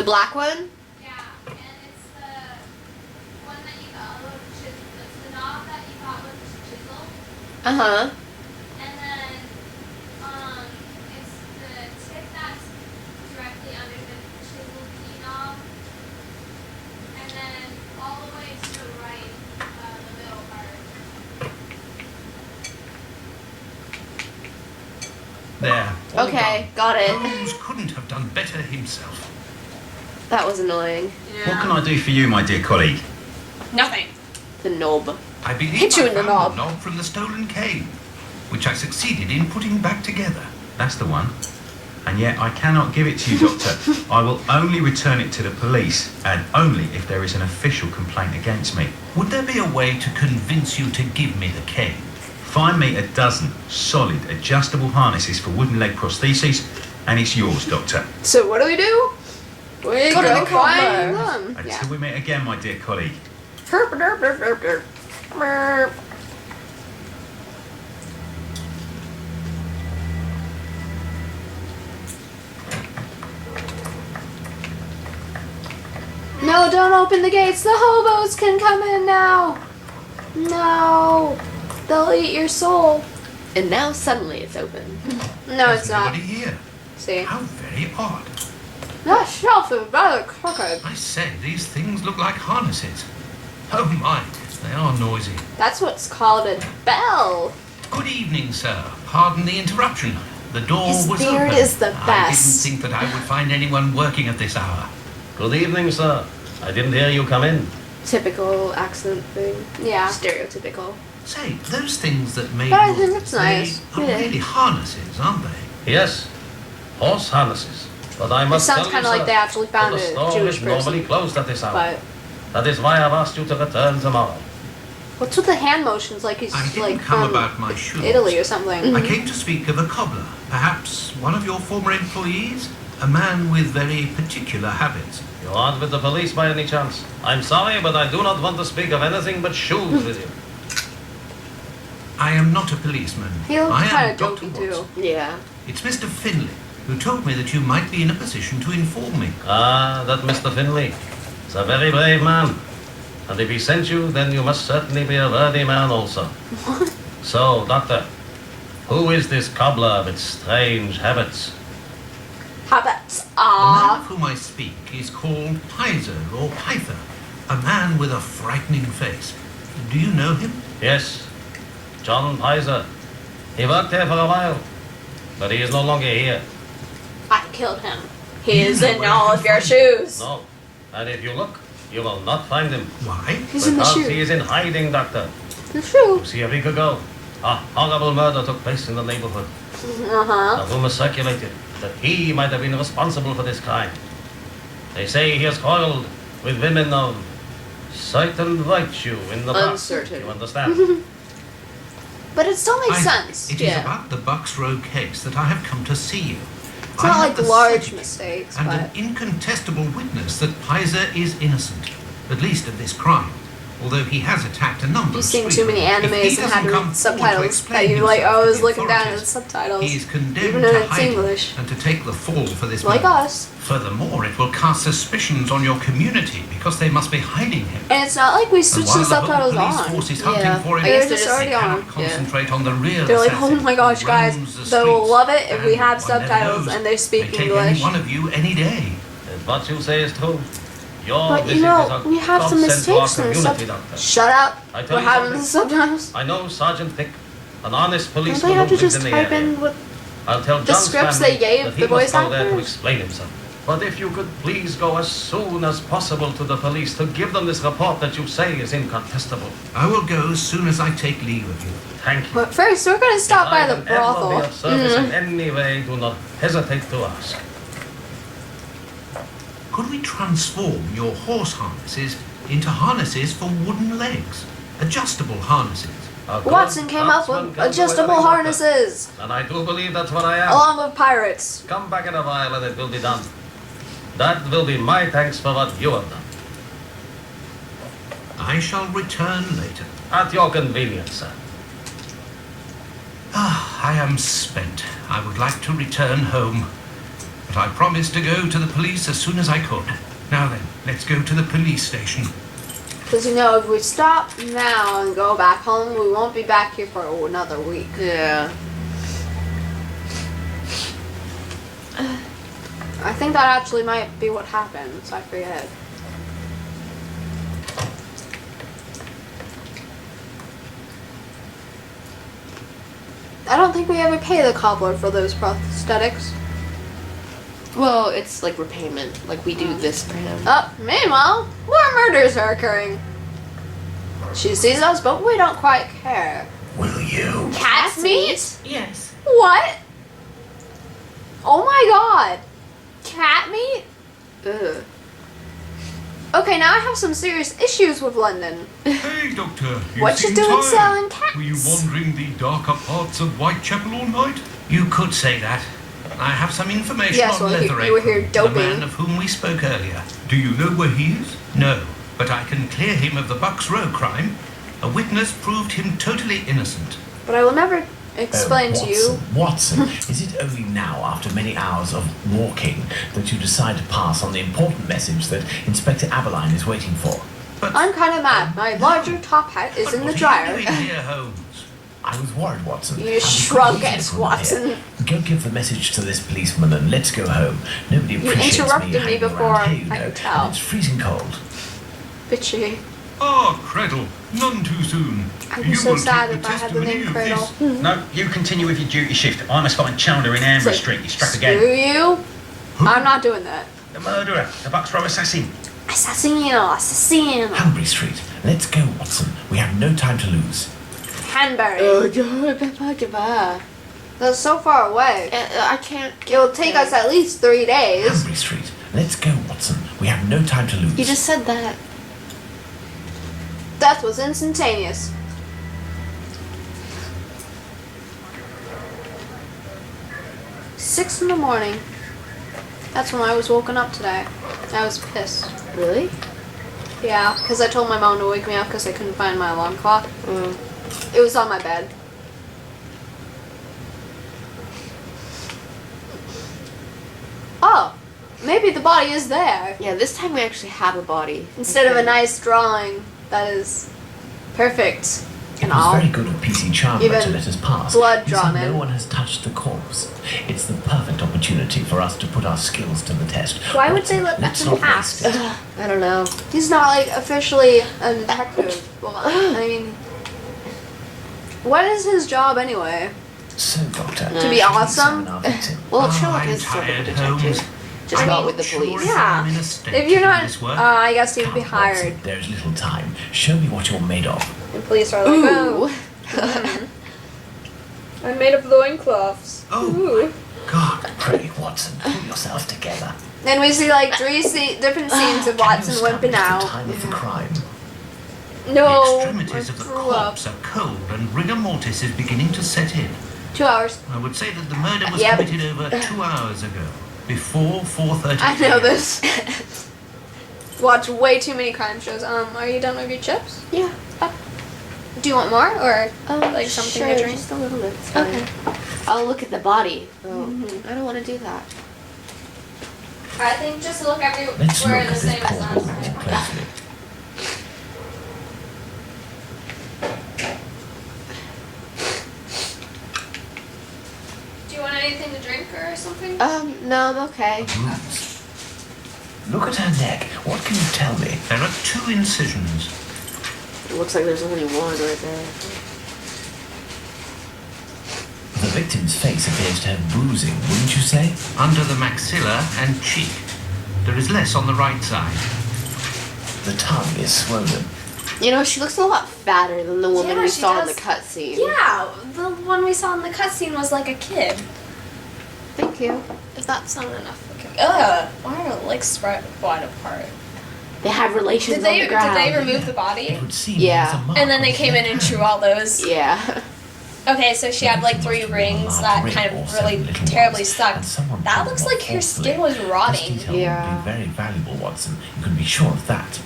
The black one? Yeah, and it's the one that you got with the chisel. It's the knob that you got with the chisel. Uh-huh. And then, it's the tip that's directly under the chisel key knob. And then all the way to the right, the middle part. There. all Okay, done. got it. Holmes couldn't have done better himself. That was annoying. What can I do for you, my dear colleague? Nothing. The knob. I believe Hit you I in the found knob. the knob from the stolen cane, which I succeeded in putting back together. That's the one. And yet I cannot give it to you, Doctor. I will only return it to the police, and only if there is an official complaint against me. Would there be a way to convince you to give me the cane? Find me a dozen solid adjustable harnesses for wooden leg prostheses, and it's yours, Doctor. So what do? We Go to go the find cobbler. them. Until Yeah. we meet again, my dear colleague. Herp, derp, derp, derp, derp. Merp. No, don't open the gates. The hobos can come in now. No. They'll eat your soul. And now suddenly it's open. No, There's it's not. nobody here. See? How very odd. That shelf is rather crooked. I say, these things look like harnesses. Oh my, they are noisy. That's what's called a bell. Good evening, sir. Pardon the interruption. The door His was beard open. is the I best. didn't think that I would find anyone working at this hour. Good evening, sir. I didn't hear you come in. Typical accent thing. Yeah. Stereotypical. Say, those things that made But I you- think it's they nice. are Yeah. really harnesses, aren't they? Yes, horse harnesses. But I It must sounds tell kind you, of like sir, they actually found that the a store Jewish is normally person. closed at this hour. But That is why I've asked you to return tomorrow. what's with the hand motions? Like he's I didn't like come from about my shoes. Italy or something. I came to speak of a cobbler. Perhaps one of your former employees? A man with very particular habits. You aren't with the police by any chance? I'm sorry, but I do not want to speak of anything but shoes with you. I am not a policeman. He looks I kind am of Dr. dopey Watson. too. Yeah. It's Mr. Finlay, who told me that you might be in a position to inform me. Ah, that Mr. Finlay. He's a very brave man. And if he sent you, then you must certainly be a worthy man also. What? So, Doctor, who is this cobbler with strange habits? Habits. The man of Ah. whom I speak is called Pizer or Pyther, a man with a frightening face. Do you know him? Yes, John Pizer. He worked here for a while, but he is no longer here. I killed him. He You is know in where all I of can your find shoes. No, and if you look, you will not find him. Why? He's in the Because shoe. he is in hiding, Doctor. The shoe. See, a week ago, a horrible murder took place in the neighborhood. Uh-huh. A rumor circulated that he might have been responsible for this crime. They say he has quarreled with women of certain virtue in the past. Uncertain. You understand? But it still makes I- sense. It is Yeah. about the Bucks Row case that I have come to see you. It's I not have like the large certitude mistakes, and but an incontestable witness that Pizer is innocent, at least of this crime. Although he has attacked a number you've of seen too many street- If he animes and had doesn't to come read forward to subtitles explain that you like himself to always the looking down at the authorities, subtitles. He is condemned Even to though it's hiding English. and to take the fall for this Like murder. us. Furthermore, it will cast suspicions on your community because they must be hiding him. And it's not like we And switched while the the whole subtitles police on. force is hunting Yeah. for him, I guess they they're just already cannot on. Yeah. concentrate on the real They're like, oh assassin my gosh, who guys, roams the they will streets, love it if we and have one never subtitles knows. and they speak May take English. any one of you any day. If what you say is true, your But visit you is know, a we have some godsend to our mistakes in the community, sub. Doctor. Shut up. I tell We're you having the something. subtitles. I know Sergeant Pick, an honest Don't policeman they have who to lives just in the type area. in what? I'll tell the John's scripts family they gave that the he voice must go there to actors? explain himself. But if you could please go as soon as possible to the police to give them this report that you say is incontestable. I will go as soon as I take leave of you. Thank you. But first, we're gonna stop If by I the can ever brothel. be of service Mhm. in any way, do not hesitate to ask. Could we transform your horse harnesses into harnesses for wooden legs? Adjustable harnesses. A good Watson came up craftsman with can do adjustable anything, Doctor. harnesses, And I do believe that's what I am. along with pirates. Come back in a while and it will be done. That will be my thanks for what you have done. I shall return later. At your convenience, sir. I am spent. I would like to return home, but I promised to go to the police as soon as I could. Now then, let's go to the police station. Because you know, if we stop now and go back home, we won't be back here for another week. Yeah. I think that actually might be what happened, so I forget. I don't think we ever pay the cobbler for those prosthetics. Well, it's like repayment. Like we do this for him. Meanwhile, more murders are occurring. She sees us, but we don't quite care. Will you? Cat's meat? Yes. What? Oh my god. Cat meat? Ugh. Okay, now I have some serious issues with London. Hey, Doctor. What you seem doing tired. selling cats? Were you wandering the darker parts of Whitechapel all night? You could say that. I have some information Yes, on well, you Leatheracre, were here the doping. man of whom we spoke earlier. Do you know where he is? No, but I can clear him of the Bucks Row crime. A witness proved him totally innocent. But I will never explain to you. Watson, is it only now, after many hours of walking, that you decide to pass on the important message that Inspector Aberline is waiting for? But I'm kind of mad. My larger top hat is but in the what dryer. are you doing here, Holmes? I was worried, Watson. You I'll be shrunk quite it, easy from Watson. here. Go give the message to this policeman and let's go home. Nobody You appreciates interrupted me hanging before around here, you I know, could tell. and it's freezing cold. Bitchy. Ah, Cradle, none too soon. I'd be You so will sad take if I had the testimony name of Cradle. this. No, you continue with your duty shift. I must find Chandler in Amber Say, Street. He's struck Screw again. you. I'm not doing that. The murderer, the Bucks Row assassin. Assassino. Hanbury Street. Let's go, Watson. We have no time to lose. Hanbury. I That's so far away. can't. It'll take us at least 3 days. Hanbury Street. Let's go, Watson. We have no time to lose. You just said that. Death was instantaneous. Six in the morning. That's when I was woken up today. I was pissed. Really? Yeah, because I told my mom to wake me up because I couldn't find my alarm clock. It was on my bed. Oh, maybe the body is there. Yeah, this time we actually have a body. Instead of a Okay. nice drawing that is perfect It and was all. very good of PC Chandler Even to let us pass. blood He drawn said in. no one has touched the corpse. It's the perfect opportunity for us to put our skills to the test. Why would they let Let's him not pass? waste it. I don't know. He's not like officially a detective. Well, I mean, what is his job anyway? So, Doctor, To be should we awesome? examine our victim? Well, Oh, Sherlock I'm is sort of a tired, detective. Holmes. Just I'm not not with the sure police. if Yeah. I'm in a state If you're to do not, this work. I guess you'd be Come, hired. Watson, there's little time. Show me what you're made of. And police are like, Ooh. oh. I'm made of loincloths. Oh, Ooh. God. Pray, Watson, pull yourself together. Then we see like different scenes of Can you Watson stand wimping the out. time of the crime? No, The I extremities of the threw up. corpse are cold and rigor mortis is beginning to set in. 2 hours. I would say that the murder was Yep. committed over 2 hours ago, before 4:30. I know this. Watch way too many crime shows. Are you done with your chips? Yeah. Do you want more or Like something sure, to drink? Just a little bit. It's fine. Okay. I'll look at the body. Oh, I don't want to do that. I think just look Let's look everywhere at the this same poor as last woman time. more closely. Do you want anything to drink or something? No, I'm okay. Bruise. Look at her neck. What can you tell me? There are 2 incisions. It looks like there's only one right there. The victim's face appears to have bruising, wouldn't you say? Under the maxilla and cheek. There is less on the right side. The tongue is swollen. You know, she looks a lot fatter than the woman Yeah, we she saw in does. the cutscene. Yeah, the one we saw in the cutscene was like a kid. Thank you. If that's not enough. Okay. Ugh, why are her legs spread wide apart? They have relations Did on they the ground. remove the body? It would seem Yeah. there's a mark And then on they the came in neck. and drew all those. Yeah. Okay, so she had like 3 rings that kind of really terribly stuck. That looks like her skin was rotting. This detail Yeah. would be very valuable, Watson. You can be sure of that.